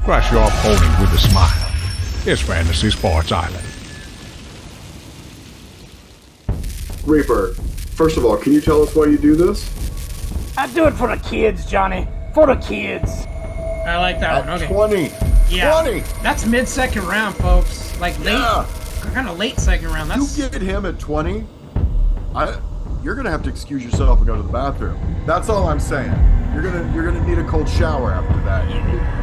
Crush your opponent with a smile. It's Fantasy Sports Island. Reaper, first of all, can you tell us why you do this? I do it for the kids, Johnny. For the kids. I like that one. Okay. 20. Yeah. 20. That's mid-second round, folks. Like late, kind of late second round. That's You get him at 20, you're gonna have to excuse yourself and go to the bathroom. That's all I'm saying. You're gonna need a cold shower after that.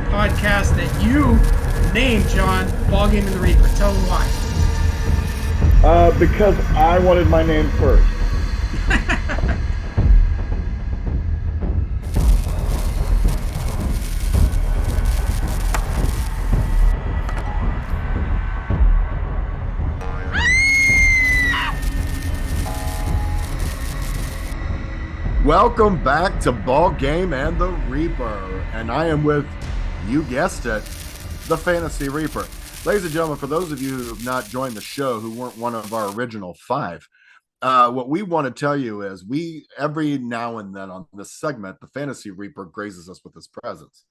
podcast that you named, John, Ballgame The Reaper. Tell them why. Because I wanted my name first. Welcome back to Ballgame and the Reaper, and I am with, you guessed it, the Fantasy Reaper. Ladies and gentlemen, for those of you who have not joined the show, who weren't one of our original 5, what we want to tell you is every now and then on this segment, the Fantasy Reaper grazes us with his presence.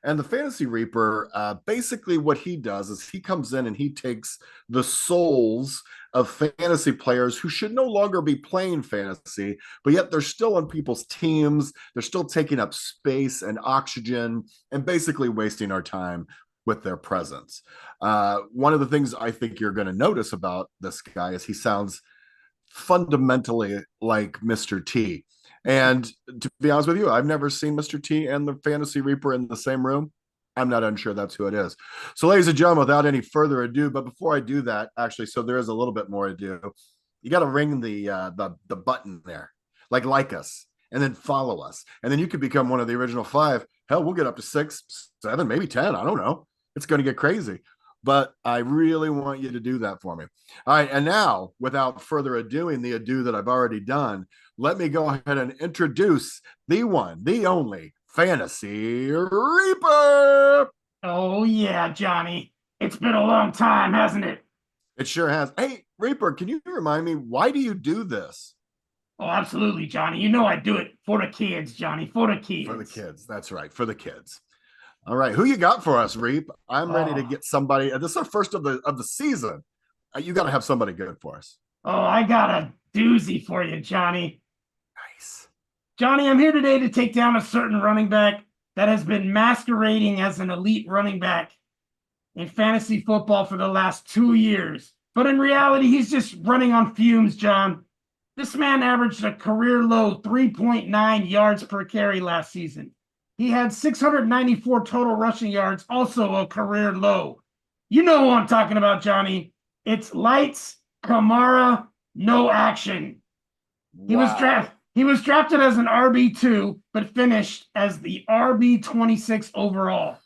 And the Fantasy Reaper, basically what he does is he comes in and he takes the souls of fantasy players who should no longer be playing fantasy, but yet they're still on people's teams. They're still taking up space and oxygen and basically wasting our time with their presence. One of the things I think you're going to notice about this guy is he sounds fundamentally like Mr. T. And to be honest with you, I've never seen Mr. T and the Fantasy Reaper in the same room. I'm not unsure that's who it is. So, ladies and gentlemen, without any further ado, but before I do that, actually, so there is a little bit more to do. You got to ring the button there, like us, and then follow us, and then you could become one of the original 5. Hell, we'll get up to 6, 7, maybe 10. I don't know. It's going to get crazy, but I really want you to do that for me. All right, and now, without further ado, the ado that I've already done, let me go ahead and introduce the one, the only Fantasy Reaper. Oh, yeah, Johnny. It's been a long time, hasn't it? It sure has. Hey, Reaper, can you remind me, why do you do this? Oh, absolutely, Johnny. You know I do it for the kids, Johnny. For the kids. For the kids. That's right. For the kids. All right. Who you got for us, Reap? I'm ready to get somebody. This is our first of the season. You got to have somebody good for us. Oh, I got a doozy for you, Johnny. Nice. Johnny, I'm here today to take down a certain running back that has been masquerading as an elite running back in fantasy football for the last 2 years. But in reality, he's just running on fumes, John. This man averaged a career low 3.9 yards per carry last season. He had 694 total rushing yards, also a career low. You know who I'm talking about, Johnny. It's Lights, Kamara, no action. Wow. He was drafted as an RB2, but finished as the RB26 overall.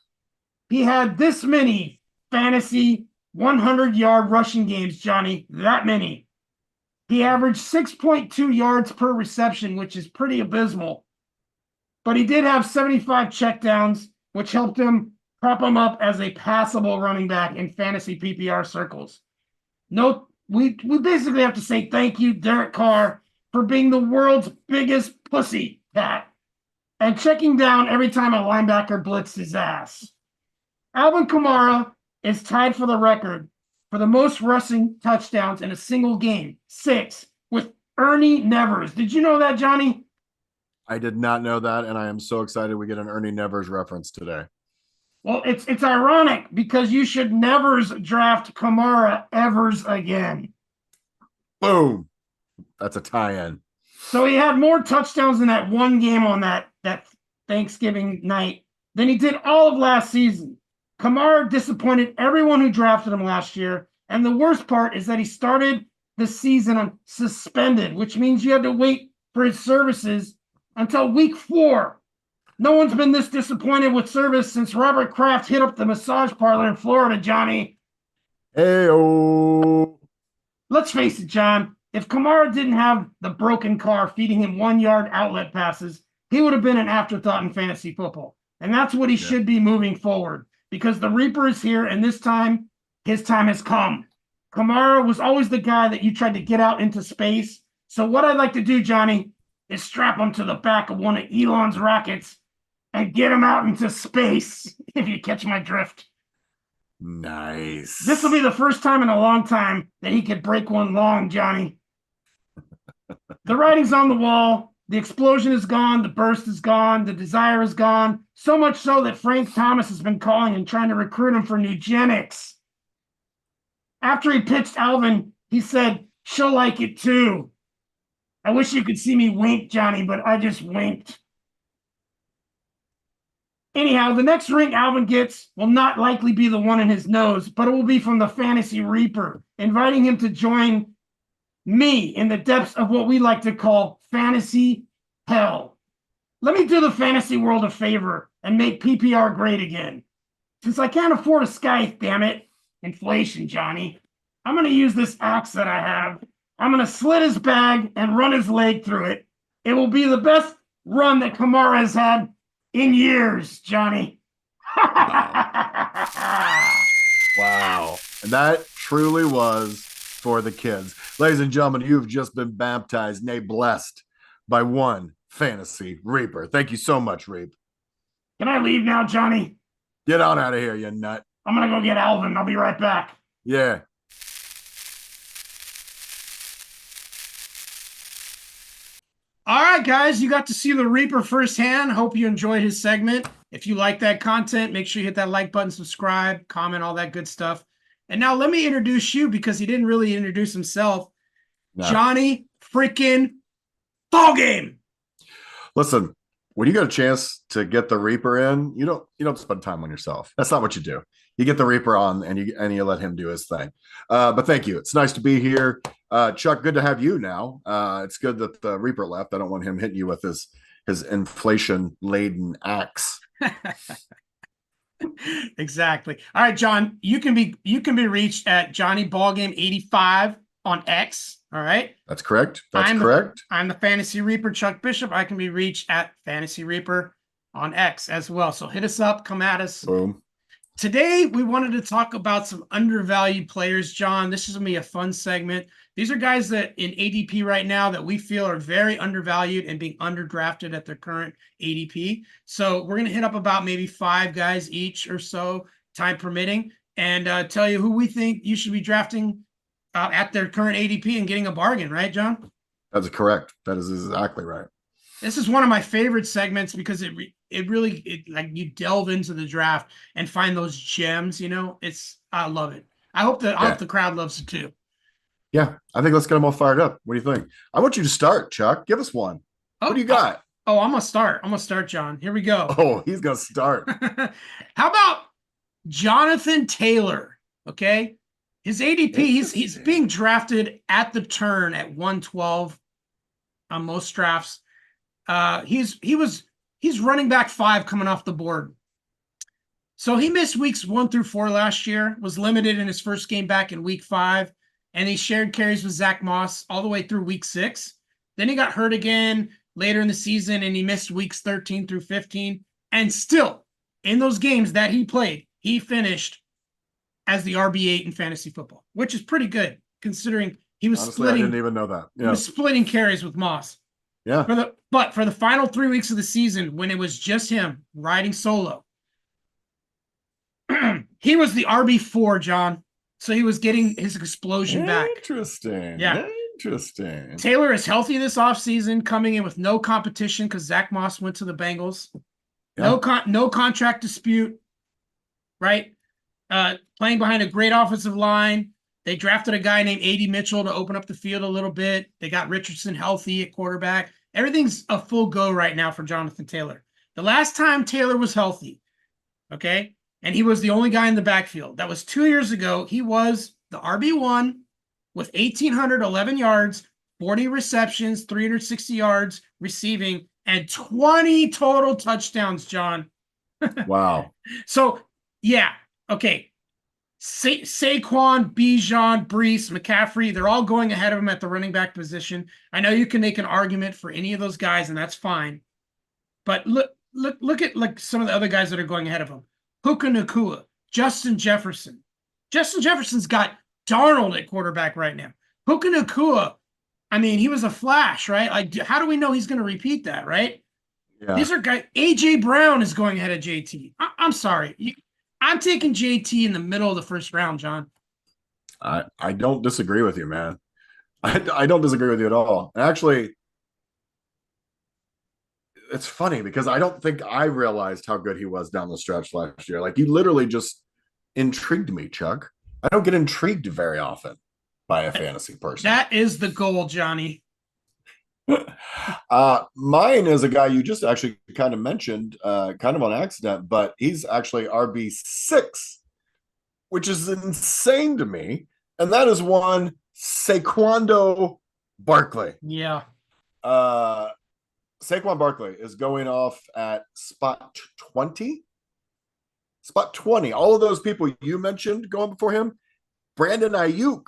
He had this many fantasy 100-yard rushing games, Johnny, that many. He averaged 6.2 yards per reception, which is pretty abysmal. But he did have 75 checkdowns, which helped him prop him up as a passable running back in fantasy PPR circles. No, we basically have to say thank you, Derek Carr, for being the world's biggest pussy cat and checking down every time a linebacker blitzed his ass. Alvin Kamara is tied for the record for the most rushing touchdowns in a single game, 6, with Ernie Nevers. Did you know that, Johnny? I did not know that, and I am so excited we get an Ernie Nevers reference today. Well, it's ironic because you should never draft Kamara evers again. Boom. That's a tie-in. So he had more touchdowns in that one game on that Thanksgiving night than he did all of last season. Kamara disappointed everyone who drafted him last year, and the worst part is that he started the season on suspended, which means you had to wait for his services until week 4. No one's been this disappointed with service since Robert Kraft hit up the massage parlor in Florida, Johnny. Hey-oh. Let's face it, John. If Kamara didn't have the broken car feeding him 1-yard outlet passes, he would have been an afterthought in fantasy football. And that's what he should be moving forward because the Reaper is here, and this time, his time has come. Kamara was always the guy that you tried to get out into space. So what I'd like to do, Johnny, is strap him to the back of one of Elon's rockets and get him out into space, if you catch my drift. Nice. This will be the first time in a long time that he could break one long, Johnny. The writing's on the wall. The explosion is gone. The burst is gone. The desire is gone. So much so that Frank Thomas has been calling and trying to recruit him for Nugenics. After he pitched Alvin, he said, she'll like it too. I wish you could see me wink, Johnny, but I just winked. Anyhow, the next ring Alvin gets will not likely be the one in his nose, but it will be from the Fantasy Reaper, inviting him to join me in the depths of what we like to call fantasy hell. Let me do the fantasy world a favor and make PPR great again. Since I can't afford a scythe, damn it, inflation, Johnny, I'm going to use this axe that I have. I'm going to slit his bag and run his leg through it. It will be the best run that Kamara has had in years, Johnny. Wow. And that truly was for the kids. Ladies and gentlemen, you've just been baptized, nay, blessed by one Fantasy Reaper. Thank you so much, Reap. Can I leave now, Johnny? Get on out of here, you nut. I'm going to go get Alvin. I'll be right back. Yeah. All right, guys, you got to see the Reaper firsthand. Hope you enjoyed his segment. If you like that content, make sure you hit that like button, subscribe, comment, all that good stuff. And now let me introduce you, because he didn't really introduce himself. No. Johnny freaking Ballgame. Listen, when you get a chance to get the Reaper in, you don't spend time on yourself. That's not what you do. You get the Reaper on and you let him do his thing. But thank you. It's nice to be here. Chuck, good to have you now. It's good that the Reaper left. I don't want him hitting you with his inflation-laden axe. Exactly. All right, John, you can be reached at Johnny Ballgame 85 on X. All right. That's correct. That's correct. I'm the Fantasy Reaper, Chuck Bishop. I can be reached at Fantasy Reaper on X as well. So hit us up, come at us. Boom. Today, we wanted to talk about some undervalued players, John. This is going to be a fun segment. These are guys that in ADP right now that we feel are very undervalued and being underdrafted at their current ADP. So we're going to hit up about maybe 5 guys each or so, time permitting, and tell you who we think you should be drafting at their current ADP and getting a bargain, right, John? That's correct. That is exactly right. This is one of my favorite segments because it really like you delve into the draft and find those gems. I love it. I hope the crowd loves it too. Yeah, I think let's get them all fired up. What do you think? I want you to start, Chuck. Give us one. What do you got? I'm gonna start. John. Here we go. Oh, he's gonna start. How about Jonathan Taylor? Okay, his ADP. He's being drafted at the turn at 112 on most drafts. He's running back 5 coming off the board. So he missed weeks 1 through 4 last year, was limited in his first game back in week 5, and he shared carries with Zach Moss all the way through week 6. Then he got hurt again later in the season, and he missed weeks 13 through 15. And still, in those games that he played, he finished as the RB8 in fantasy football, which is pretty good considering he was Honestly, I didn't even know that. Yeah. He was splitting carries with Moss. Yeah. But for the final 3 weeks of the season, when it was just him riding solo, he was the RB4, John. So he was getting his explosion back. Interesting. Yeah. Interesting. Taylor is healthy this offseason, coming in with no competition because Zach Moss went to the Bengals. Yeah. No contract dispute, right? Playing behind a great offensive line. They drafted a guy named A.D. Mitchell to open up the field a little bit. They got Richardson healthy at quarterback. Everything's a full go right now for Jonathan Taylor. The last time Taylor was healthy, okay, and he was the only guy in the backfield, that was 2 years ago. He was the RB1 with 1,811 yards, 40 receptions, 360 yards receiving, and 20 total touchdowns, John. Wow. So, yeah, okay. Saquon, Bijan, Brees, McCaffrey, they're all going ahead of him at the running back position. I know you can make an argument for any of those guys, and that's fine. But look at like some of the other guys that are going ahead of him. Puka Nacua, Justin Jefferson. Justin Jefferson's got Darnold at quarterback right now. Puka Nacua, I mean, he was a flash, right? Like, how do we know he's going to repeat that, right? Yeah. These are guys. AJ Brown is going ahead of JT. I'm sorry. I'm taking JT in the middle of the first round, John. I don't disagree with you, man. I don't disagree with you at all. Actually, it's funny because I don't think I realized how good he was down the stretch last year. Like, you literally just intrigued me, Chuck. I don't get intrigued very often by a fantasy person. That is the goal, Johnny. Mine is a guy you just actually kind of mentioned, kind of on accident, but he's actually RB6, which is insane to me. And that is one Saquon Barkley. Yeah. Saquon Barkley is going off at spot 20. Spot 20. All of those people you mentioned going before him, Brandon Ayuk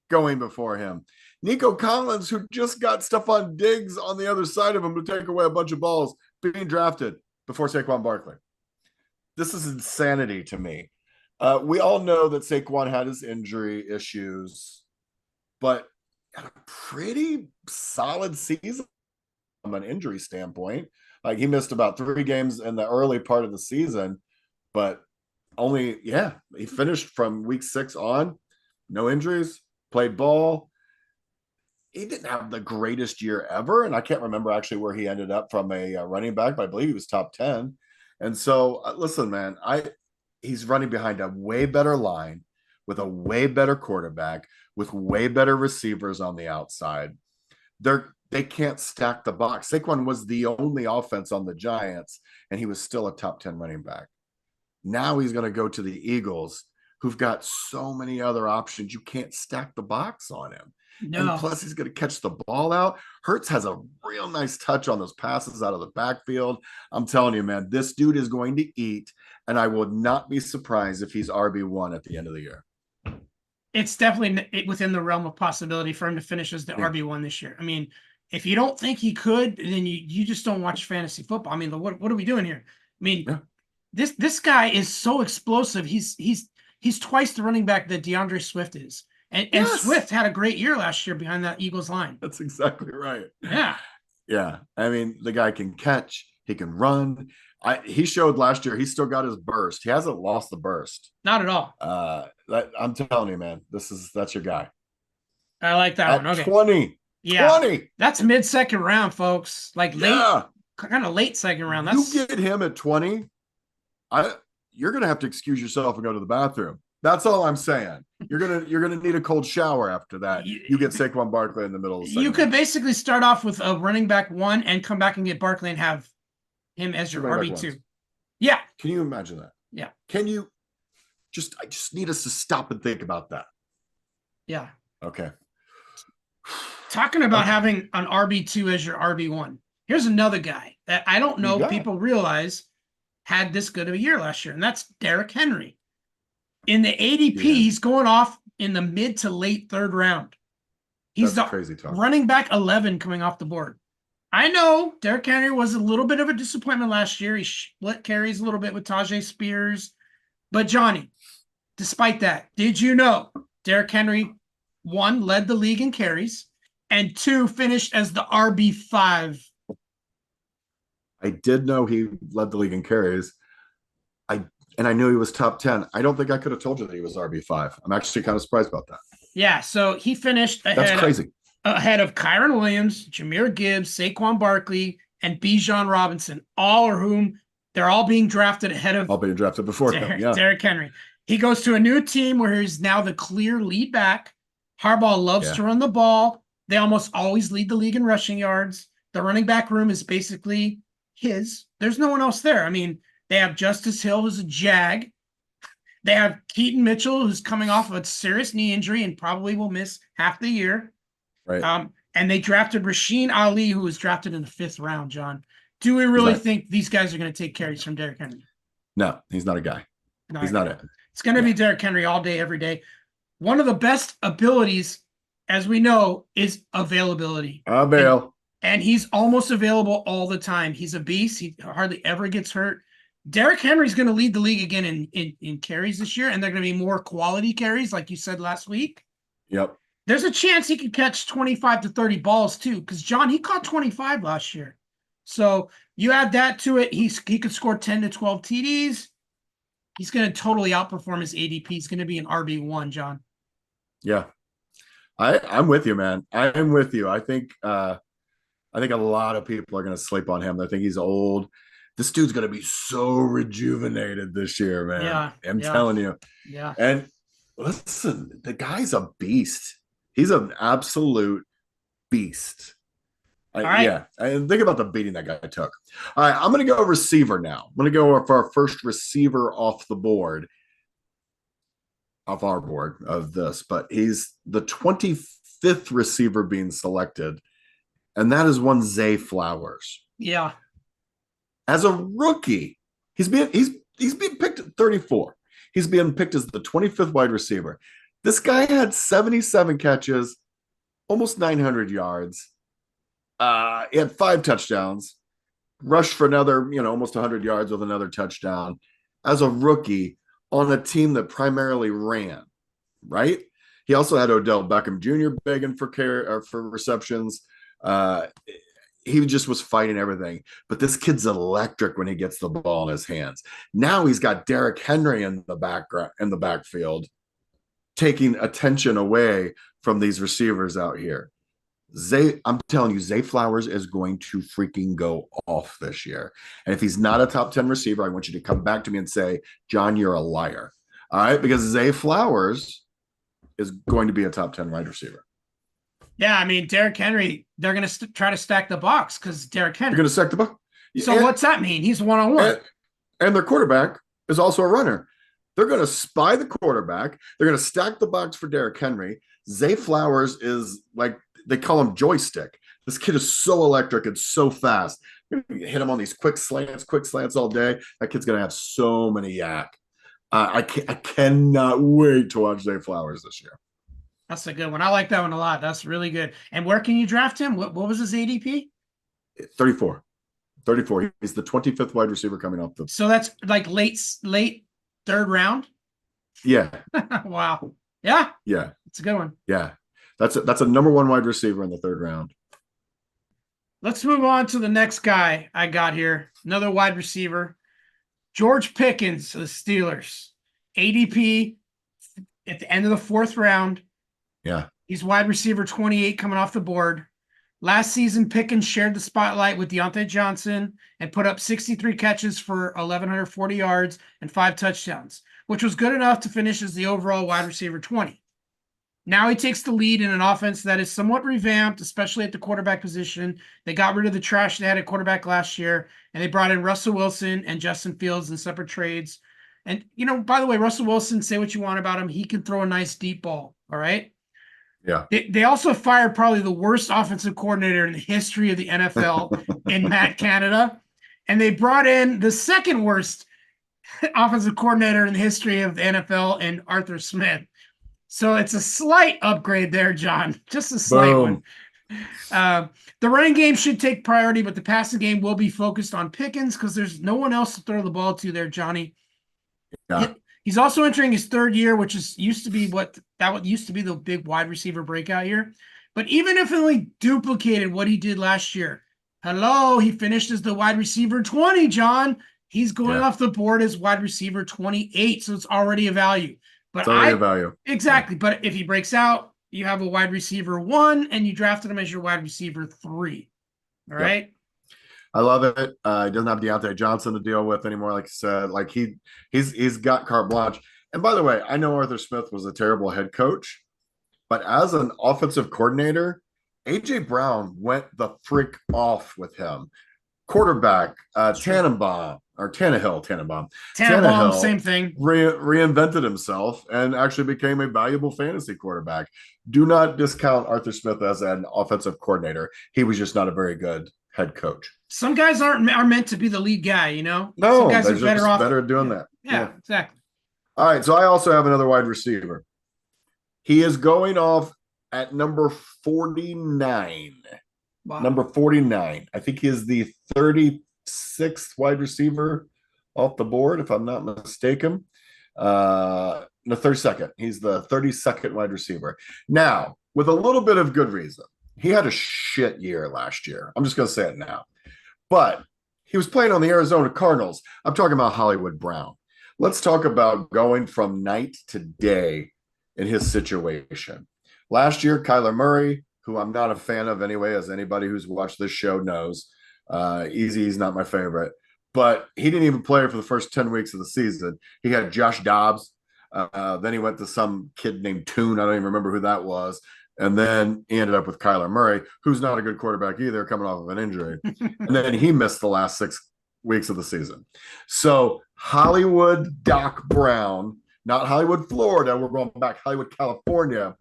going before him. Nico Collins, who just got Stephon Diggs on the other side of him to take away a bunch of balls, being drafted before Saquon Barkley. This is insanity to me. We all know that Saquon had his injury issues, but had a pretty solid season from an injury standpoint. Like, he missed about 3 games in the early part of the season, but he finished from week 6 on, no injuries, played ball. He didn't have the greatest year ever, and I can't remember actually where he ended up from a running back, but I believe he was top 10. And so, listen, man, he's running behind a way better line with a way better quarterback with way better receivers on the outside. They can't stack the box. Saquon was the only offense on the Giants, and he was still a top 10 running back. Now he's going to go to the Eagles, who've got so many other options. You can't stack the box on him. No. And plus, he's going to catch the ball out. Hurts has a real nice touch on those passes out of the backfield. I'm telling you, man, this dude is going to eat, and I would not be surprised if he's RB1 at the end of the year. It's definitely within the realm of possibility for him to finish as the RB1 this year. I mean, if you don't think he could, then you just don't watch fantasy football. I mean, what are we doing here? I mean, this guy is so explosive. He's twice the running back that DeAndre Swift is. And Swift had a great year last year behind that Eagles line. That's exactly right. Yeah. Yeah. I mean, the guy can catch, he can run. He showed last year he's still got his burst. He hasn't lost the burst. Not at all. I'm telling you, man, that's your guy. I like that At one. Okay. 20. Yeah. 20. That's mid-second round, folks. Like kind of late second round. That's You get him at 20, you're gonna have to excuse yourself and go to the bathroom. That's all I'm saying. You're gonna need a cold shower after that. You get Saquon Barkley in the middle of the second. You could basically start off with a running back 1 and come back and get Barkley and have him as your RB2. Yeah. Can you imagine that? Yeah. Can you I just need us to stop and think about that. Yeah. Okay. Talking about having an RB2 as your RB1. Here's another guy that I don't know if people realize had this good of a year last year, and that's Derrick Henry. In the ADP, he's going off in the mid to late 3rd round. He's That's crazy talk. Running back 11 coming off the board. I know Derrick Henry was a little bit of a disappointment last year. He split carries a little bit with Tajay Spears. But Johnny, despite that, did you know Derrick Henry, 1, led the league in carries, and 2, finished as the RB5? I did know he led the league in carries. And I knew he was top 10. I don't think I could have told you that he was RB5. I'm actually kind of surprised about that. Yeah, so he finished That's crazy. Ahead of Kyron Williams, Jahmyr Gibbs, Saquon Barkley, and Bijan Robinson, all of whom they're all being drafted ahead of all being drafted before him. Yeah. Derrick Henry. He goes to a new team where he's now the clear lead back. Harbaugh loves to run the ball. They almost always lead the league in rushing yards. The running back room is basically his. There's no one else there. I mean, they have Justice Hill, who's a Jag. They have Keaton Mitchell, who's coming off of a serious knee injury and probably will miss half the year. Right. And they drafted Rasheen Ali, who was drafted in the 5th round, John. Do we really think these guys are going to take carries from Derrick Henry? No, he's not a guy. He's not it. It's going to be Derrick Henry all day, every day. One of the best abilities, as we know, is availability. And he's almost available all the time. He's a beast. He hardly ever gets hurt. Derrick Henry's going to lead the league again in carries this year, and they're going to be more quality carries, like you said last week. Yep. There's a chance he could catch 25 to 30 balls, too, because, John, he caught 25 last year. So You add that to it, he could score 10 to 12 TDs. He's going to totally outperform his ADP. He's going to be an RB1, John. Yeah. I'm with you, man. I'm with you. I think a lot of people are going to sleep on him. They think he's old. This dude's going to be so rejuvenated this year, man. Yeah, I'm telling you. Yeah. And listen, the guy's a beast. He's an absolute beast. Right. Yeah. And think about the beating that guy took. All right. I'm going to go receiver now. I'm going to go for our first receiver off the board. Off our board of this, but he's the 25th receiver being selected, and that is one Zay Flowers. Yeah. As a rookie, he's being picked at 34. He's being picked as the 25th wide receiver. This guy had 77 catches, almost 900 yards. He had 5 touchdowns, rushed for another, almost 100 yards with another touchdown. As a rookie, on a team that primarily ran, right? He also had Odell Beckham Jr. begging for receptions. He just was fighting everything. But this kid's electric when he gets the ball in his hands. Now he's got Derrick Henry in the backfield, taking attention away from these receivers out here. I'm telling you, Zay Flowers is going to freaking go off this year. And if he's not a top 10 receiver, I want you to come back to me and say, John, you're a liar. All right. Because Zay Flowers is going to be a top 10 wide receiver. Yeah. I mean, Derrick Henry, they're going to try to stack the box because Derrick Henry. You're going to stack the box. So what's that mean? He's one-on-one. And their quarterback is also a runner. They're going to spy the quarterback. They're going to stack the box for Derrick Henry. Zay Flowers is like, they call him joystick. This kid is so electric and so fast. You hit him on these quick slants all day. That kid's going to have so many yak. I cannot wait to watch Zay Flowers this year. That's a good one. I like that one a lot. That's really good. And where can you draft him? What was his ADP? 34. He's the 25th wide receiver coming off the. So that's like late third round? Yeah. Wow. Yeah. Yeah. It's a good one. Yeah. That's a number 1 wide receiver in the 3rd round. Let's move on to the next guy I got here. Another wide receiver. George Pickens of the Steelers. ADP at the end of the 4th round. Yeah. He's wide receiver 28 coming off the board. Last season, Pickens shared the spotlight with Deontay Johnson and put up 63 catches for 1,140 yards and 5 touchdowns, which was good enough to finish as the overall wide receiver 20. Now he takes the lead in an offense that is somewhat revamped, especially at the quarterback position. They got rid of the trash they had at quarterback last year, and they brought in Russell Wilson and Justin Fields in separate trades. And, by the way, Russell Wilson, say what you want about him, he can throw a nice deep ball, all right? Yeah. They also fired probably the worst offensive coordinator in the history of the NFL in Matt Canada, and they brought in the second worst offensive coordinator in the history of the NFL in Arthur Smith. So it's a slight upgrade there, John. Just a slight one. The running game should take priority, but the passing game will be focused on Pickens because there's no one else to throw the ball to there, Johnny. Yeah. He's also entering his 3rd year, which used to be the big wide receiver breakout year. But even if it only duplicated what he did last year, he finished as the wide receiver 20, John. He's going off the board as wide receiver 28, so it's already a value. But a value. Exactly. Yeah. But if he breaks out, you have a wide receiver 1 and you drafted him as your wide receiver 3. All right. I love it. He doesn't have Deontay Johnson to deal with anymore. Like you said, like he's got carte blanche. And by the way, I know Arthur Smith was a terrible head coach, but as an offensive coordinator, AJ Brown went the frick off with him. Quarterback, Tannenbaum, same thing. Reinvented himself and actually became a valuable fantasy quarterback. Do not discount Arthur Smith as an offensive coordinator. He was just not a very good head coach. Some guys are meant to be the lead guy, No, some guys they're are better off at doing that. Yeah, exactly. All right, so I also have another wide receiver. He is going off at number 49. Wow. Number 49. I think he is the 36th wide receiver off the board, if I'm not mistaken. No, 32nd. He's the 32nd wide receiver. Now, with a little bit of good reason. He had a shit year last year. I'm just going to say it now. But He was playing on the Arizona Cardinals. I'm talking about Hollywood Brown. Let's talk about going from night to day in his situation. Last year, Kyler Murray, who I'm not a fan of anyway, as anybody who's watched this show knows, he's not my favorite. But he didn't even play for the first 10 weeks of the season. He had Josh Dobbs. Then he went to some kid named Toon. I don't even remember who that was. And then he ended up with Kyler Murray, who's not a good quarterback either, coming off of an injury. And then he missed the last 6 weeks of the season. So Hollywood Doc Brown, not Hollywood, Florida, we're going back, Hollywood, California,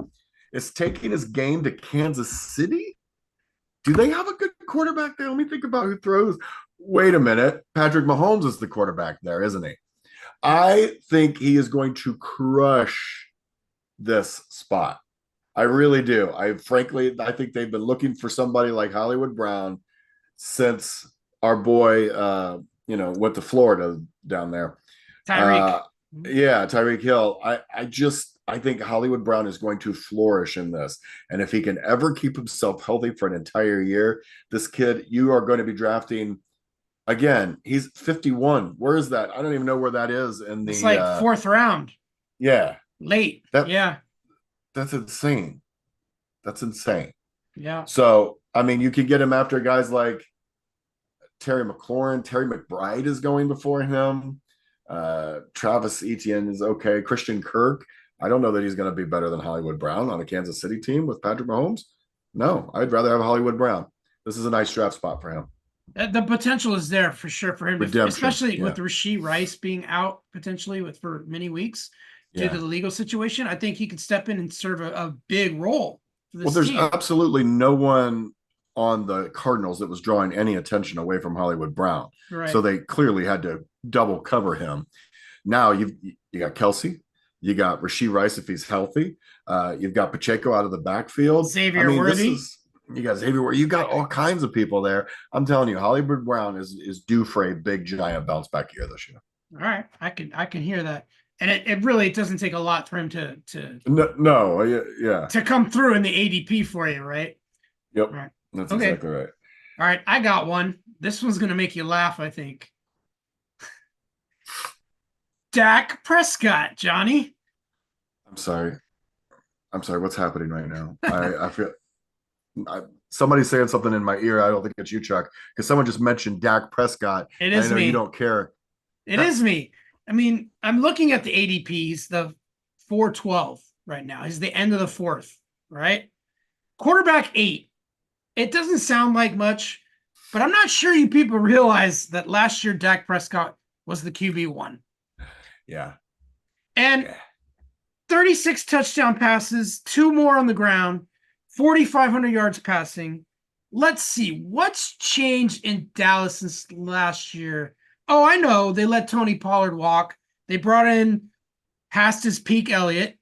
is taking his game to Kansas City. Do they have a good quarterback there? Let me think about who throws. Wait a minute. Patrick Mahomes is the quarterback there, isn't he? I think he is going to crush this spot. I really do. I think they've been looking for somebody like Hollywood Brown since our boy, went to Florida down there. Tyreek. Tyreek Hill. I think Hollywood Brown is going to flourish in this. And if he can ever keep himself healthy for an entire year, this kid, you are going to be drafting. Again, he's 51. Where is that? I don't even know where that is in the. It's like fourth round. Yeah. Late. That's insane. That's insane. Yeah. So, I mean, you could get him after guys like Terry McLaurin. Terry McBride is going before him. Travis Etienne is okay. Christian Kirk. I don't know that he's going to be better than Hollywood Brown on a Kansas City team with Patrick Mahomes. No, I'd rather have Hollywood Brown. This is a nice draft spot for him. The potential is there for sure for him, especially with Rashee Rice being out potentially for many weeks due to the legal situation. I think he could step in and serve a big role for this there's team. Absolutely no one on the Cardinals that was drawing any attention away from Hollywood Brown. Right. So they clearly had to double cover him. Now you got Kelsey, you got Rashee Rice if he's healthy. You've got Pacheco out of the backfield. Xavier Worthy. You got Xavier Worthy. You got all kinds of people there. I'm telling you, Hollywood Brown is due for a big giant bounce back year this year. All right, I can hear that, and it really doesn't take a lot for him to come through in the ADP for you, right? Yep, right. That's exactly right. All right, I got one. This one's gonna make you laugh, I think. Dak Prescott, Johnny. I'm sorry. What's happening right now? I feel somebody's saying something in my ear. I don't think it's you, Chuck, because someone just mentioned Dak Prescott. It is I know me. You don't care. It is me. I mean, I'm looking at the ADPs, the 412 right now. Is the end of the fourth, right? Quarterback 8. It doesn't sound like much, but I'm not sure you people realize that last year Dak Prescott was the QB1. Yeah. And 36 touchdown passes, 2 more on the ground, 4,500 yards passing. Let's see. What's changed in Dallas since last year? Oh, I know. They let Tony Pollard walk. They brought in past his peak Elliott.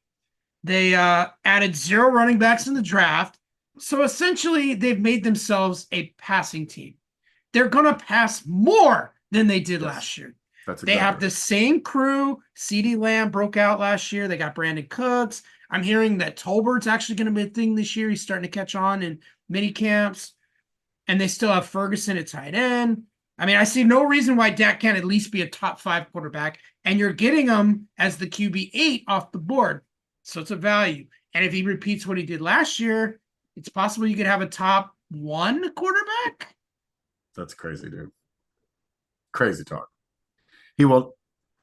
They added 0 running backs in the draft. So essentially, they've made themselves a passing team. They're going to pass more than they did last year. They have the same crew. CeeDee Lamb broke out last year. They got Brandon Cooks. I'm hearing that Tolbert's actually going to be a thing this year. He's starting to catch on in mini camps. And they still have Ferguson at tight end. I mean, I see no reason why Dak can't at least be a top 5 quarterback. And you're getting him as the QB8 off the board. So it's a value. And if he repeats what he did last year, it's possible you could have a top 1 quarterback. That's crazy, dude. Crazy talk. He will.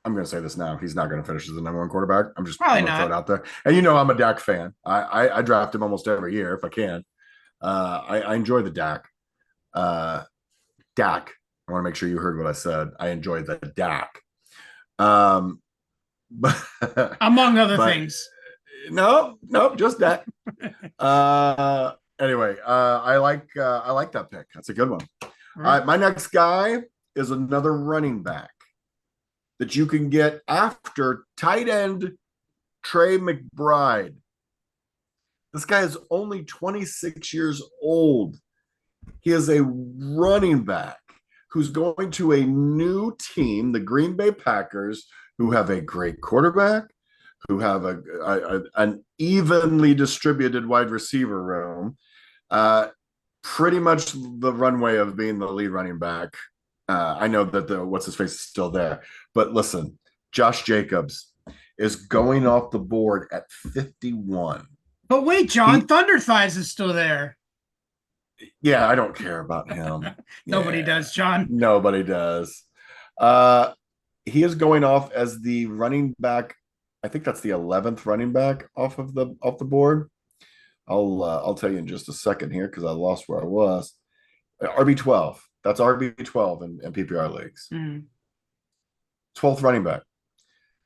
I'm going to say this now. He's not going to finish as the number 1 quarterback. I'm just going to throw it out there. And I'm a Dak fan. I draft him almost every year if I can. I enjoy the Dak. Dak. I want to make sure you heard what I said. I enjoy the Dak. But among other things. No, just Dak. Anyway, I like that pick. That's a good one. All right, my next guy is another running back that you can get after tight end Trey McBride. This guy is only 26 years old. He is a running back who's going to a new team, the Green Bay Packers, who have a great quarterback, who have an evenly distributed wide receiver room, pretty much the runway of being the lead running back I know that the what's his face is still there, but listen, Josh Jacobs is going off the board at 51. But wait, John, He, Thunder Thighs is still there. yeah, I don't care about him. Nobody Yeah, does, John. nobody does. Uh, he is going off as the running back. I think that's the 11th running back off the board. I'll tell you in just a second here because I lost where I was. RB12. That's RB12 in PPR leagues. Mm-hmm. 12th running back.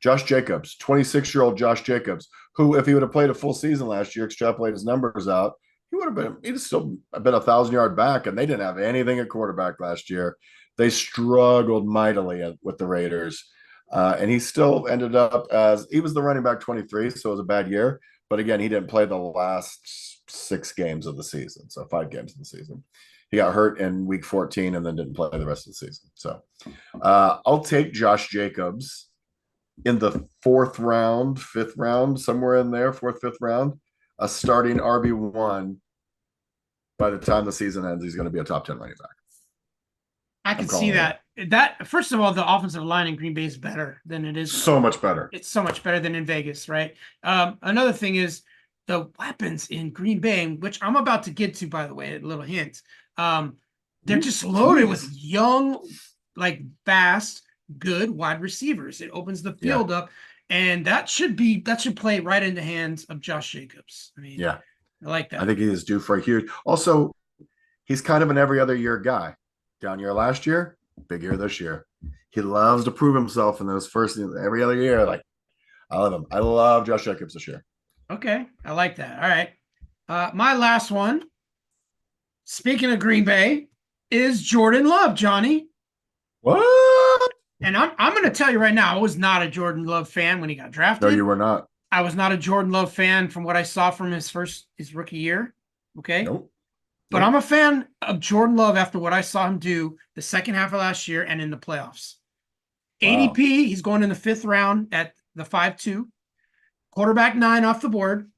Josh Jacobs, 26-year-old Josh Jacobs, who, if he would have played a full season last year, extrapolate his numbers out, he'd still been 1,000-yard back, and they didn't have anything at quarterback last year. They struggled mightily with the Raiders. And he still ended up he was the running back 23, so it was a bad year. But again, he didn't play the last 6 games of the season, so 5 games of the season. He got hurt in week 14 and then didn't play the rest of the season. So I'll take Josh Jacobs in the 4th round, 5th round, somewhere in there, 4th, 5th round, a starting RB1. By the time the season ends, he's going to be a top 10 running back. I can see that. That first of all, the offensive line in Green Bay is better than it is. So much better. It's so much better than in Vegas, right? Another thing is the weapons in Green Bay, which I'm about to get to, by the way, a little hint. They're just loaded with young, like fast, good wide receivers. It opens the field up, and that should play right in the hands of Josh Jacobs. I mean, I like that. I think he is due for a huge. Also, he's kind of an every other year guy. Down year last year, big year this year. He loves to prove himself in those first every other year. Like, I love him. I love Josh Jacobs this year. Okay, I like that. All right, my last one. Speaking of Green Bay, is Jordan Love, Johnny. What? And I'm going to tell you right now, I was not a Jordan Love fan when he got drafted. No, you were not. I was not a Jordan Love fan from what I saw from his rookie year. Okay. Nope. But I'm a fan of Jordan Love after what I saw him do the second half of last year and in the playoffs. Wow. ADP, he's going in the 5th round at the 5-2. Quarterback 9 off the board.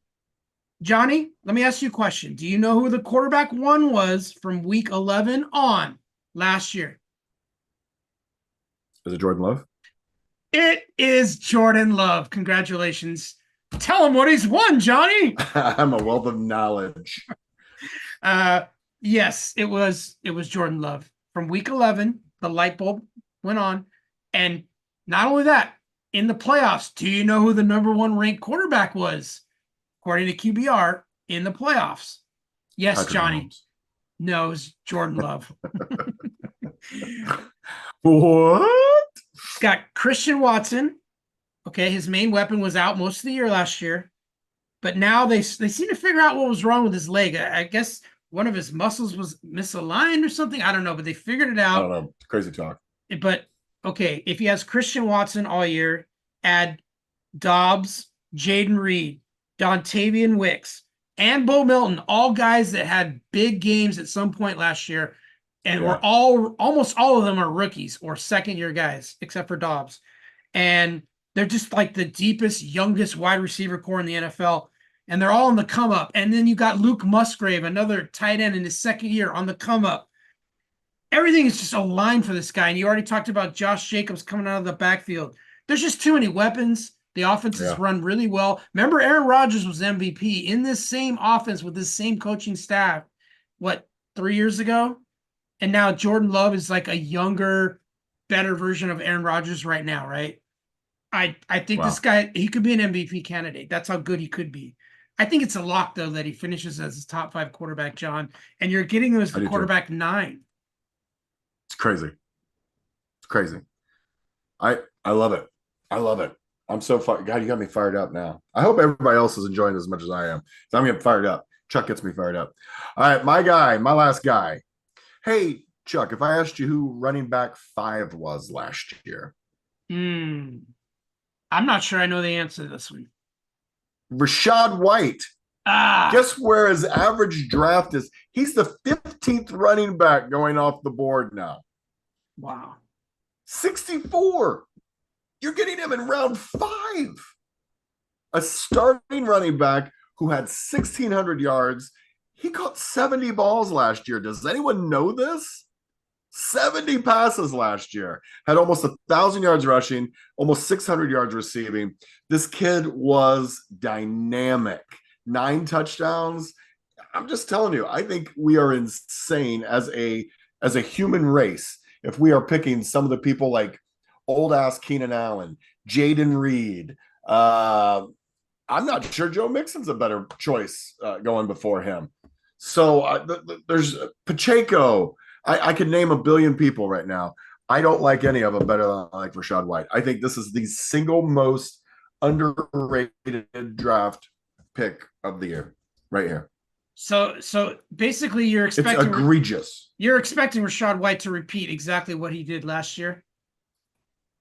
Johnny, let me ask you a question. Do you know who the quarterback 1 was from week 11 on last year? Is it Jordan Love? It is Jordan Love. Congratulations. Tell him what he's won, Johnny. I'm a wealth of knowledge. Yes, it was Jordan Love. From week 11, the light bulb went on. And not only that, in the playoffs, do you know who the number 1 ranked quarterback was, according to QBR, in the playoffs? Yes, Patrick Johnny. Mahomes. No, it was Jordan Love. What? He's got Christian Watson. Okay, his main weapon was out most of the year last year. But now they seem to figure out what was wrong with his leg. I guess one of his muscles was misaligned or something. I don't know, but they figured it out. I don't know. Crazy talk. But, okay, if he has Christian Watson all year, add Dobbs, Jaden Reed, Dontavian Wicks, and Bo Milton, all guys that had big games at some point last year, and were almost all of them are rookies or second-year guys, except for Dobbs. And they're just like the deepest, youngest wide receiver core in the NFL. And they're all on the come up. And then you got Luke Musgrave, another tight end in his second year on the come up. Everything is just aligned for this guy. And you already talked about Josh Jacobs coming out of the backfield. There's just too many weapons. The offense is run really well. Remember, Aaron Rodgers was MVP in this same offense with this same coaching staff, 3 years ago? And now Jordan Love is like a younger, better version of Aaron Rodgers right now, right? I think this guy, he could be an MVP candidate. That's how good he could be. I think it's a lock, though, that he finishes as his top 5 quarterback, John. And you're getting him as the quarterback 9. It's crazy. It's crazy. I love it. I love it. I'm so fired. God, you got me fired up now. I hope everybody else is enjoying it as much as I am. So I'm getting fired up. Chuck gets me fired up. All right, my last guy. Hey, Chuck, if I asked you who running back 5 was last year. I'm not sure I know the answer to this one. Rachaad White. Guess where his average draft is? He's the 15th running back going off the board now. Wow. 64. You're getting him in round 5. A starting running back who had 1,600 yards. He caught 70 balls last year. Does anyone know this? 70 passes last year, had almost 1,000 yards rushing, almost 600 yards receiving. This kid was dynamic. 9 touchdowns. I'm just telling you, I think we are insane as a human race if we are picking some of the people like old ass Keenan Allen, Jaden Reed. I'm not sure Joe Mixon's a better choice going before him. So there's Pacheco. I could name a billion people right now. I don't like any of them better than I like Rachaad White. I think this is the single most underrated draft pick of the year, right here. So basically, you're expecting it's egregious. You're expecting Rachaad White to repeat exactly what he did last year.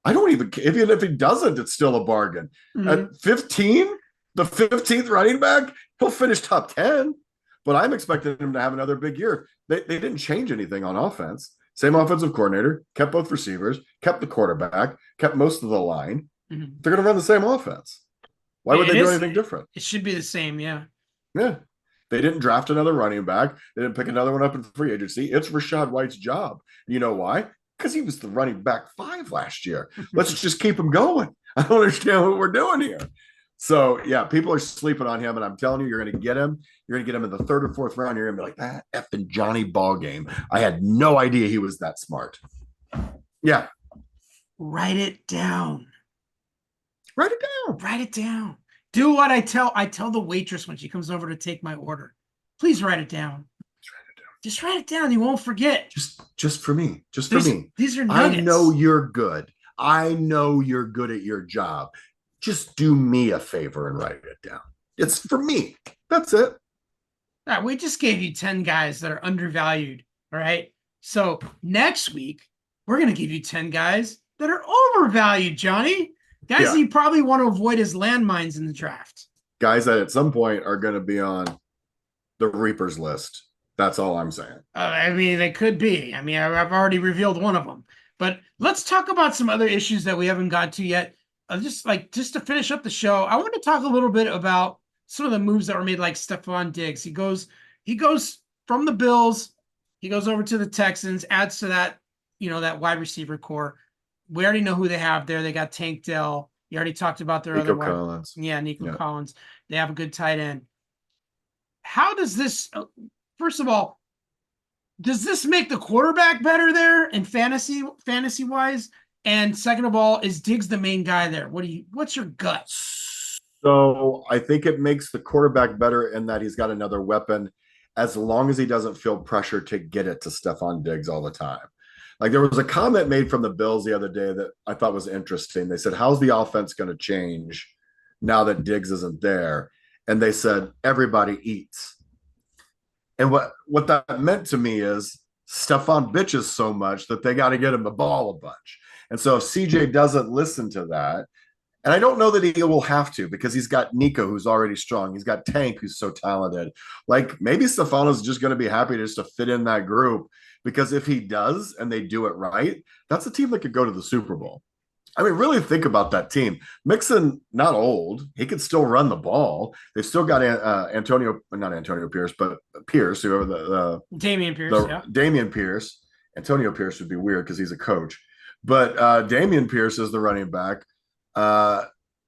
I don't even if he doesn't, it's still a bargain. At 15, the 15th running back, he'll finish top 10. But I'm expecting him to have another big year. They didn't change anything on offense. Same offensive coordinator, kept both receivers, kept the quarterback, kept most of the line. They're going to run the same offense. Why would they do anything different? It should be the same, yeah. Yeah. They didn't draft another running back. They didn't pick another one up in free agency. It's Rachaad White's job. You know why? Because he was the running back 5 last year. Let's just keep him going. I don't understand what we're doing here. So, yeah, people are sleeping on him, and I'm telling you, you're going to get him. You're going to get him in the 3rd or 4th round. You're going to be like, that effing Johnny Ballgame. I had no idea he was that smart. Yeah. Write it down. Write it down. Write it down. Do what I tell the waitress when she comes over to take my order. Please write it down. Just write it down. You won't forget. Just for me. Just for me. These are nuggets. I know you're good. I know you're good at your job. Just do me a favor and write it down. It's for me. That's it. All right, we just gave you 10 guys that are undervalued. All right. So next week, we're going to give you 10 guys that are overvalued, Johnny. Guys that you probably want to avoid as landmines in the draft. Guys that at some point are going to be on the Reapers list. That's all I'm saying. I mean, they could be. I mean, I've already revealed one of them. But let's talk about some other issues that we haven't got to yet. Just to finish up the show, I want to talk a little bit about some of the moves that were made, like Stephon Diggs. He goes from the Bills, he goes over to the Texans, adds to that, that wide receiver core. We already know who they have there. They got Tank Dell. You already talked about their Nico other Collins. Nico Collins. They have a good tight end. How does this? First of all, does this make the quarterback better there in fantasy wise? And second of all, is Diggs the main guy there? What's your gut? So I think it makes the quarterback better in that he's got another weapon, as long as he doesn't feel pressure to get it to Stephon Diggs all the time. Like, there was a comment made from the Bills the other day that I thought was interesting. They said, how's the offense going to change now that Diggs isn't there? And they said, everybody eats. And what that meant to me is Stephon bitches so much that they got to get him the ball a bunch. And so if CJ doesn't listen to that, and I don't know that he will have to, because he's got Nico, who's already strong. He's got Tank, who's so talented. Like, maybe Stephano's just going to be happy just to fit in that group, because if he does and they do it right, that's a team that could go to the Super Bowl. I mean, really think about that team. Mixon, not old. He could still run the ball. They've still got not Antonio Pierce, but Pierce, whoever the Damian Pierce, Damian Pierce. Antonio Pierce would be weird because he's a coach. But Damian Pierce is the running back.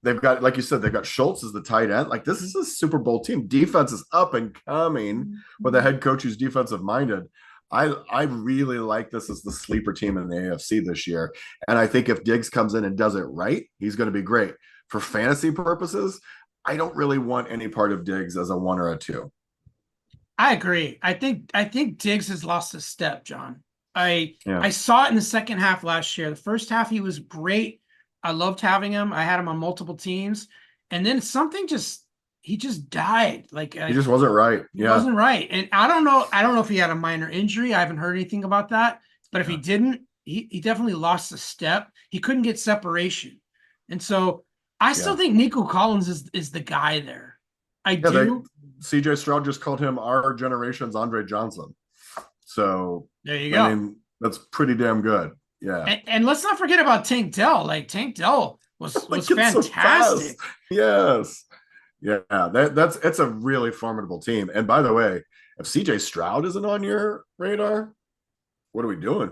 They've got, like you said, they've got Schultz as the tight end. Like, this is a Super Bowl team. Defense is up and coming with a head coach who's defensive minded. I really like this as the sleeper team in the AFC this year. And I think if Diggs comes in and does it right, he's going to be great. For fantasy purposes, I don't really want any part of Diggs as a 1 or a 2. I agree. I think Diggs has lost a step, John. I saw it in the second half last year. The first half, he was great. I loved having him. I had him on multiple teams. And then he just died. Like, he just wasn't right. He wasn't right. And I don't know if he had a minor injury. I haven't heard anything about that. But if he didn't, he definitely lost a step. He couldn't get separation. And so I still think Nico Collins is the guy there. I do. CJ Stroud just called him our generation's Andre Johnson. So there you go. I mean, that's pretty damn good. Yeah. And let's not forget about Tank Dell. Like, Tank Dell was fantastic. So yes. Yeah, it's a really formidable team. And by the way, if CJ Stroud isn't on your radar, what are we doing?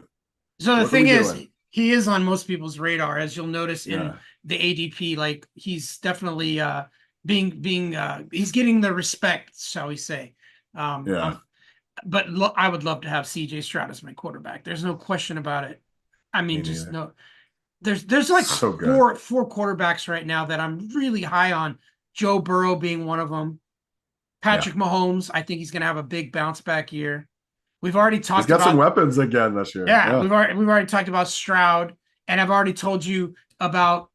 So the What are thing we is, doing? he is on most people's radar, as you'll notice in Yeah. the ADP. Like he's definitely being he's getting the respect, shall we say. Yeah. But I would love to have CJ Stroud as my quarterback. There's no question about it. I Me mean, just neither. no. There's like So good. four quarterbacks right now that I'm really high on. Joe Burrow being one of them. Yeah. Patrick Mahomes, I think he's going to have a big bounce back year. We've already He's talked got some about weapons again this year. yeah, Yeah. we've already talked about Stroud, and I've already told you about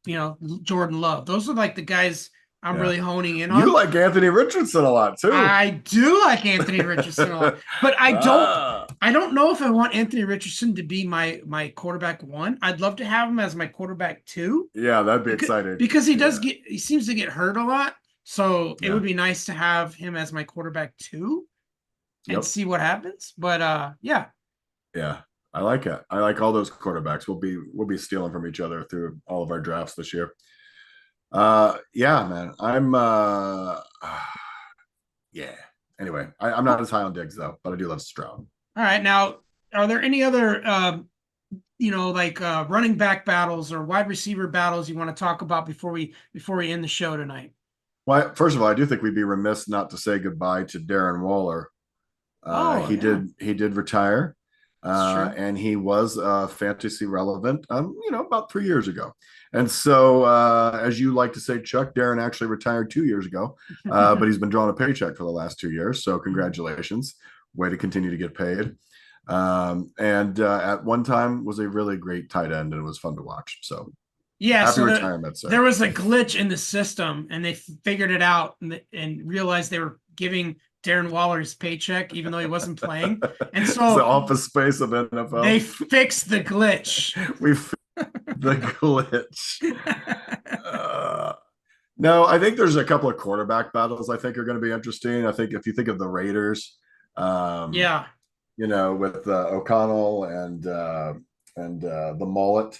Jordan Love. Those are like the guys I'm Yeah. really honing in You on. like Anthony Richardson a lot too. I do like Anthony Richardson a lot, but I don't. Ah. I don't know if I want Anthony Richardson to be my quarterback one. I'd love to have him as my quarterback two. Yeah, that'd be because, exciting. because he seems to get hurt a lot. So it Yeah. would be nice to have him as my quarterback two and Yep. see what happens. But yeah. Yeah. I like it. I like all those quarterbacks. We'll be stealing from each other through all of our drafts this year. Yeah, man. I'm yeah. Anyway, I'm not as high on Diggs though, but I do love Stroud. All right. Now, are there any other running back battles or wide receiver battles you want to talk about before we end the show tonight? Well, first of all, I do think we'd be remiss not to say goodbye to Darren Waller. He did retire. And he was fantasy relevant, about 3 years ago. And so, as you like to say, Chuck, Darren actually retired 2 years ago, but he's been drawing a paycheck for the last 2 years. So, congratulations. Way to continue to get paid. And at one time was a really great tight end, and it was fun to watch. So, yeah, happy retirement, sir. There was a glitch in the system, and they figured it out and realized they were giving Darren Waller's paycheck, even though he wasn't playing. And so it's the office space of NFL. They fixed the glitch. We fixed the glitch. No, I think there's a couple of quarterback battles I think are going to be interesting. I think if you think of the Raiders, with O'Connell and the mullet.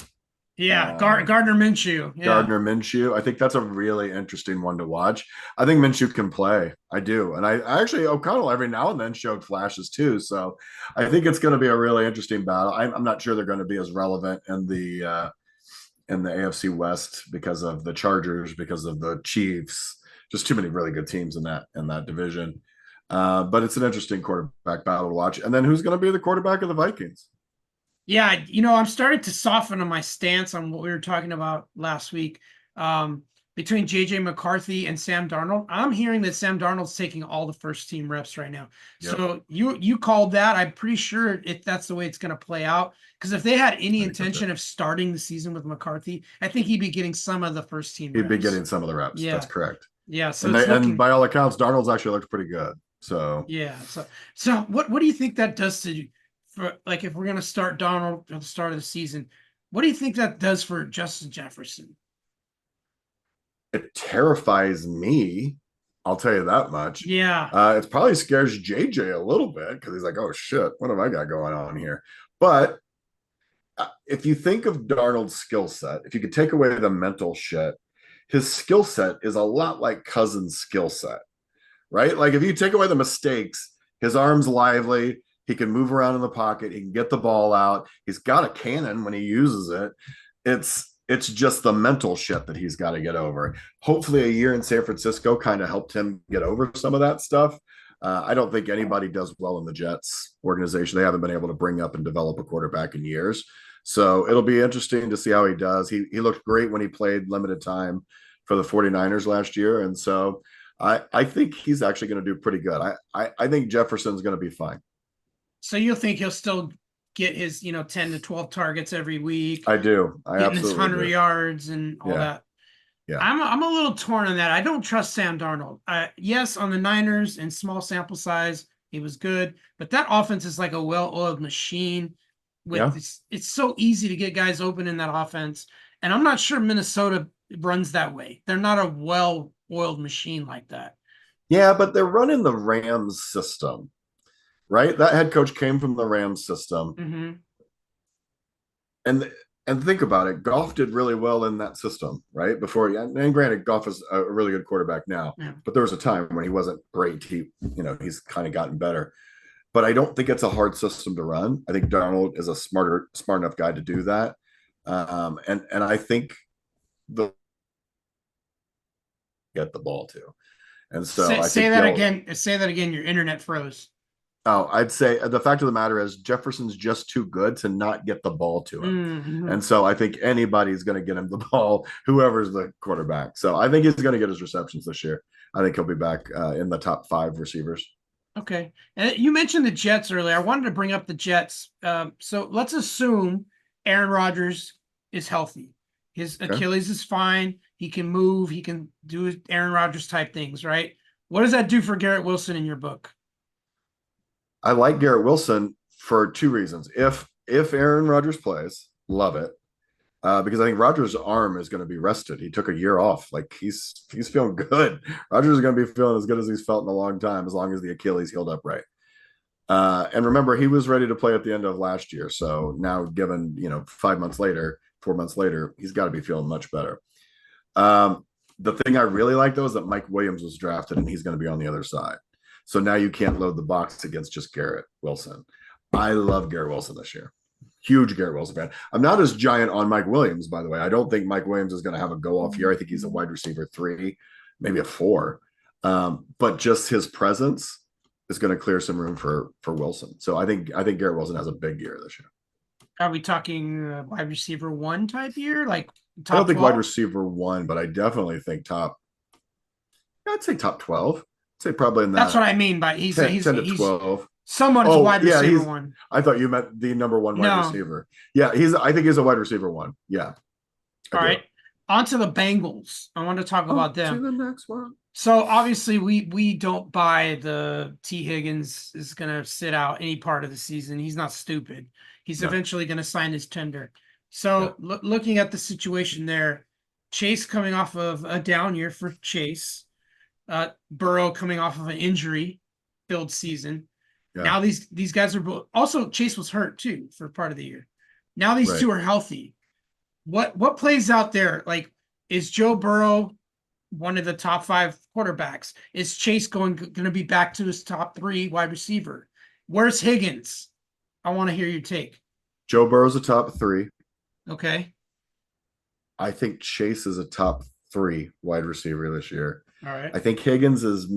Yeah, Gardner Minshew. Yeah. Gardner Minshew. I think that's a really interesting one to watch. I think Minshew can play. I do. And I actually, O'Connell every now and then showed flashes too. So I think it's going to be a really interesting battle. I'm not sure they're going to be as relevant in the AFC West because of the Chargers, because of the Chiefs. Just too many really good teams in that division. But it's an interesting quarterback battle to watch. And then who's going to be the quarterback of the Vikings? Yeah, I'm starting to soften on my stance on what we were talking about last week between JJ McCarthy and Sam Darnold. I'm hearing that Sam Darnold's taking all the first team reps right now. Yep. So you called that. I'm pretty sure if that's the way it's going to play out. Because if they had any intention of starting the season with McCarthy, I think he'd be getting some of the first team reps. He'd be getting some of the reps. Yeah. That's correct. Yeah. So and by all accounts, Darnold's actually looks pretty good. So yeah. So what do you think that does to you? For like, if we're going to start Darnold at the start of the season, what do you think that does for Justin Jefferson? It terrifies me. I'll tell you that much. Yeah. It probably scares JJ a little bit because he's like, oh shit, what have I got going on here? But if you think of Darnold's skill set, if you could take away the mental shit, his skill set is a lot like Cousins' skill set, right? Like if you take away the mistakes, his arm's lively. He can move around in the pocket. He can get the ball out. He's got a cannon when he uses it. It's just the mental shit that he's got to get over. Hopefully a year in San Francisco kind of helped him get over some of that stuff. I don't think anybody does well in the Jets organization. They haven't been able to bring up and develop a quarterback in years. So it'll be interesting to see how he does. He looked great when he played limited time for the 49ers last year. And so I think he's actually going to do pretty good. I think Jefferson's going to be fine. So you think he'll still get his, 10 to 12 targets every week? I do. I getting absolutely his 100 do. yards and all that. Yeah. I'm a little torn on that. I don't trust Sam Darnold. Yes, on the Niners and small sample size, he was good, but that offense is like a well-oiled machine. It's so easy to get guys open in that offense, and I'm not sure Minnesota runs that way. They're not a well-oiled machine like that. Yeah, but they're running the Rams system. Right? That head coach came from the Rams system. Mm-hmm. And think about it. Goff did really well in that system, right? Before, and granted, Goff is a really good quarterback now, but there was a time when he wasn't great. He's kind of gotten better. but I don't think it's a hard system to run. I think Darnold is a smart enough guy to do that. And I think the get the ball to. And so I Say think that again. Say that again. Your internet froze. Oh, I'd say the fact of the matter is Jefferson's just too good to not get the ball to him. Mm-hmm. And so I think anybody's going to get him the ball, whoever's the quarterback. So I think he's going to get his receptions this year. I think he'll be back in the top 5 receivers. Okay. And you mentioned the Jets earlier. I wanted to bring up the Jets. So let's assume Aaron Rodgers is healthy. His Achilles is fine. He can move. He can do Aaron Rodgers type things, right? What does that do for Garrett Wilson in your book? I like Garrett Wilson for 2 reasons. If Aaron Rodgers plays, love it. Because I think Rodgers' arm is going to be rested. He took a year off. Like he's feeling good. Rodgers is going to be feeling as good as he's felt in a long time, as long as the Achilles healed up right. And remember, he was ready to play at the end of last year. So now, given 4 months later, he's got to be feeling much better. The thing I really like though is that Mike Williams was drafted, and he's going to be on the other side. So now you can't load the box against just Garrett Wilson. I love Garrett Wilson this year. Huge Garrett Wilson fan. I'm not as giant on Mike Williams, by the way. I don't think Mike Williams is going to have a go-off year. I think he's a wide receiver 3, maybe a 4. But just his presence is going to clear some room for Wilson. So I think Garrett Wilson has a big year this year. Are we talking wide receiver 1 type year? Like top I don't think 12? wide receiver 1, but I definitely think I'd say top 12. I'd say probably in that. That's what I mean by 10 to 12. Someone's wide receiver 1. I thought you meant the number 1 wide receiver. Yeah, I think he's a wide receiver 1. Yeah. All right. On to the Bengals. I want to talk about them. To the next one. So obviously we don't buy the T. Higgins is going to sit out any part of the season. He's not stupid. He's eventually going to sign his tender. So looking at the situation there, Chase coming off of a down year for Chase, Burrow coming off of an injury-filled season. Yeah. Now these guys are both. Also, Chase was hurt too for part of the year. Now these two are healthy. What plays out there? Like, is Joe Burrow one of the top 5 quarterbacks? Is Chase going to be back to his top 3 wide receiver? Where's Higgins? I want to hear your take. Joe Burrow's a top 3. Okay. I think Chase is a top 3 wide receiver this year. All right. I think Higgins is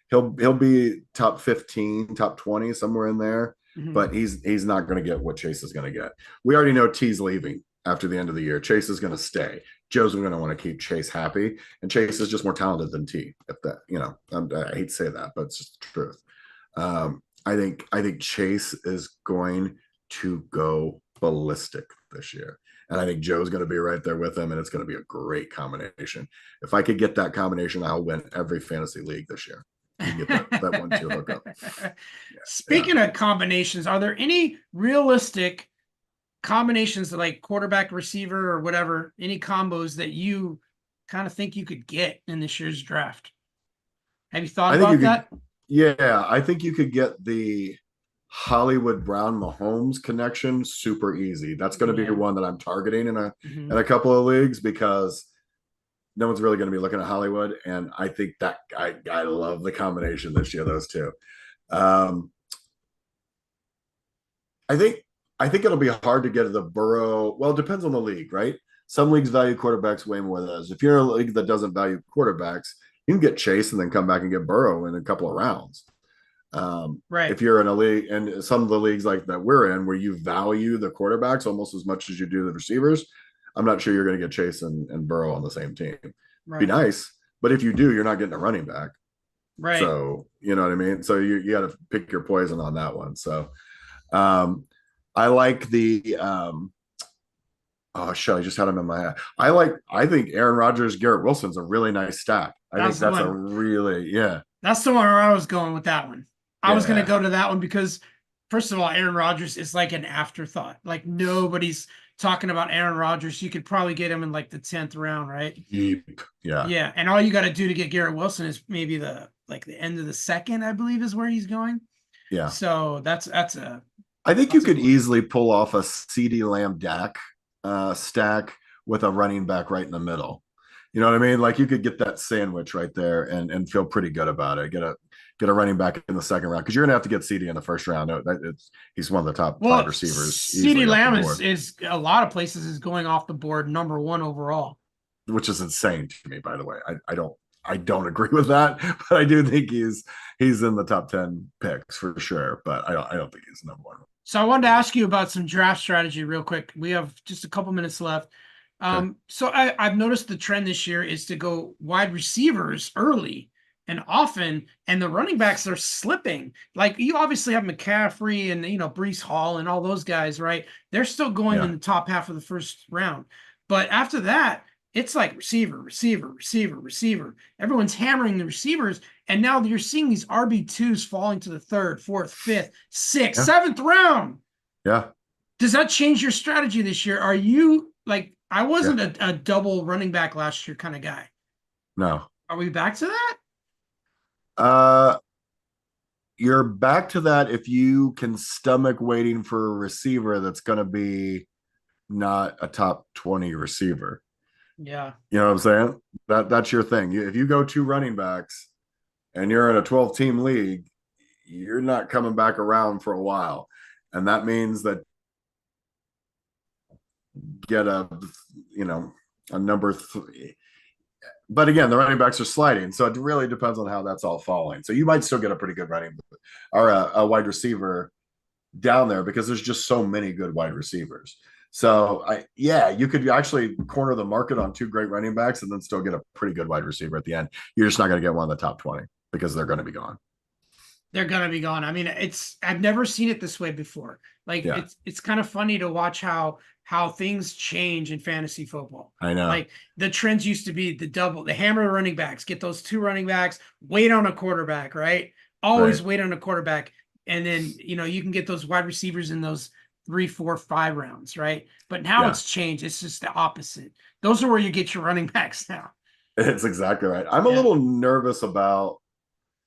he'll be top 15, top 20, somewhere in there. Mm-hmm. But he's not going to get what Chase is going to get. We already know T's leaving after the end of the year. Chase is going to stay. Joe's going to want to keep Chase happy, and Chase is just more talented than T. If that, I hate to say that, but it's just the truth. I think Chase is going to go ballistic this year. And I think Joe's going to be right there with him, and it's going to be a great combination. If I could get that combination, I'll win every fantasy league this year. You get that 1-2 hookup. Yeah, Speaking of combinations, are there any realistic combinations of like quarterback, receiver, or whatever, any combos that you kind of think you could get in this year's draft? Have you thought about that? Yeah, I think you could get the Hollywood Brown Mahomes connection super easy. That's going to be one that I'm targeting in a couple of leagues, because no one's really going to be looking at Hollywood, and I think that I love the combination this year, those two. I think it'll be hard to get the Burrow. Well, it depends on the league, right? Some leagues value quarterbacks way more than others. If you're in a league that doesn't value quarterbacks, you can get Chase and then come back and get Burrow in a couple of rounds. Right. If you're in a league, and some of the leagues like that we're in, where you value the quarterbacks almost as much as you do the receivers, I'm not sure you're going to get Chase and Burrow on the same team. Right. Be nice, but if you do, you're not getting a running back. Right. So you know what I mean? So you got to pick your poison on that one. So I like the oh shit, I just had him in my head. I think Aaron Rodgers, Garrett Wilson's a really nice stack. I think that's a really That's the one where I was going with that one. I was going to go to that one because, first of all, Aaron Rodgers is like an afterthought. Like, nobody's talking about Aaron Rodgers. You could probably get him in like the 10th round, right? Yeah. Yeah. And all you got to do to get Garrett Wilson is maybe the end of the 2nd, I believe, is where he's going. Yeah. So I think you could easily pull off a CeeDee Lamb Dak stack with a running back right in the middle. You know what I mean? Like you could get that sandwich right there and feel pretty good about it. Get a running back in the second round because you're gonna have to get CD in the first round. He's one of the top 5 receivers. CD Lamb is a lot of places is going off the board number 1 overall, which is insane to me. By the way, I don't agree with that, but I do think he's in the top 10 picks for sure. But I don't think he's number 1. So I wanted to ask you about some draft strategy real quick. We have just a couple minutes left. Okay. So I've noticed the trend this year is to go wide receivers early and often, and the running backs are slipping. Like you obviously have McCaffrey and Breece Hall and all those guys, right? They're still going in the top half of the first round, but after that, it's like receiver, receiver, receiver, receiver. Everyone's hammering the receivers, and now you're seeing these RB2s falling to the 3rd, 4th, 5th, 6th, 7th round. Yeah. Does that change your strategy this year? Are you like? I wasn't a double running back last year kind of guy. No. Are we back to that? You're back to that if you can stomach waiting for a receiver that's going to be not a top 20 receiver. Yeah. You know what I'm saying? That's your thing. If you go 2 running backs and you're in a 12-team league, you're not coming back around for a while. And that means that get a number 3. But again, the running backs are sliding, so it really depends on how that's all falling. So you might still get a pretty good running or a wide receiver down there because there's just so many good wide receivers. So you could actually corner the market on 2 great running backs and then still get a pretty good wide receiver at the end. You're just not going to get one of the top 20 because they're going to be gone. They're going to be gone. I mean, I've never seen it this way before. Like it's kind of funny to watch how things change in fantasy football. I know. Like the trends used to be the hammer running backs, get those 2 running backs, wait on a quarterback, right? Always wait on a quarterback. And then, you can get those wide receivers in those 3, 4, 5 rounds, right? But now it's changed. It's just the opposite. Those are where you get your running backs now. It's exactly right. I'm a little nervous about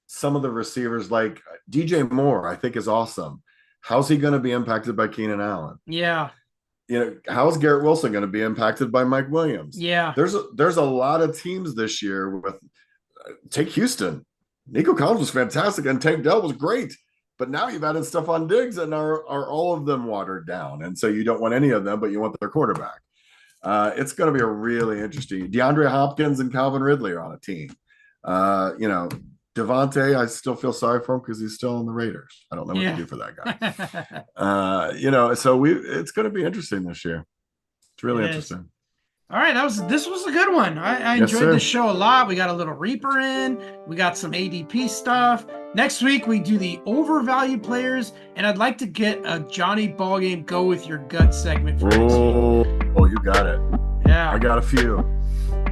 some of the receivers, like DJ Moore, I think is awesome. How's he going to be impacted by Keenan Allen? Yeah. How's Garrett Wilson going to be impacted by Mike Williams? Yeah. There's a lot of teams this year with take Houston. Nico Collins was fantastic and Tank Dell was great. But now you've added Stephon Diggs and are all of them watered down. And so you don't want any of them, but you want their quarterback. It's going to be a really interesting. DeAndre Hopkins and Calvin Ridley are on a team. Devontae, I still feel sorry for him because he's still in the Raiders. I don't know what to do for that guy. So it's going to be interesting this year. It's really interesting. All right, this was a good one. I enjoyed this show a lot. We got a little Reaper in. We got some ADP stuff. Next week, we do the overvalued players, and I'd like to get a Johnny Ballgame Go With Your Gut segment for next week. Oh, you got it. Yeah. I got a few.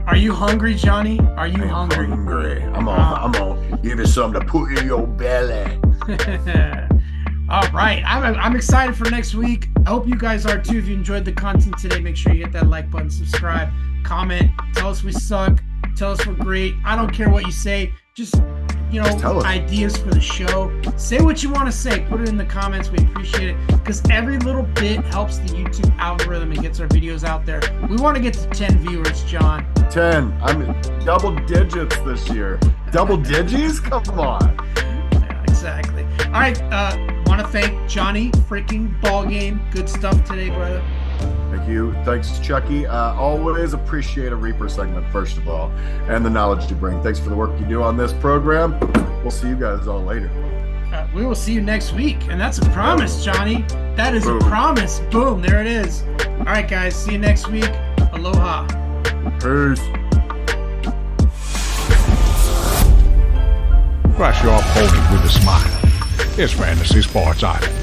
Are you hungry, Johnny? Are you hungry? I'm on. Give you something to put in your belly. All right. I'm excited for next week. I hope you guys are too. If you enjoyed the content today, make sure you hit that like button, subscribe, comment, tell us we suck, tell us we're great. I don't care what you say. Just ideas for the show. Say what you want to say. Put it in the comments. We appreciate it because every little bit helps the YouTube algorithm and gets our videos out there. We want to get to 10 viewers, John. 10. I'm in double digits this year. Double digits? Come on. Yeah, exactly. All right. Want to thank Johnny freaking Ballgame. Good stuff today, brother. Thank you. Thanks, Chucky. Always appreciate a Reaper segment, first of all, and the knowledge you bring. Thanks for the work you do on this program. We'll see you guys all later. We will see you next week. And that's a promise, Johnny. That is a promise. Boom. There it is. All right, guys. See you next week. Aloha. Peace. Brush your opponent with a smile. It's Fantasy Sports Island.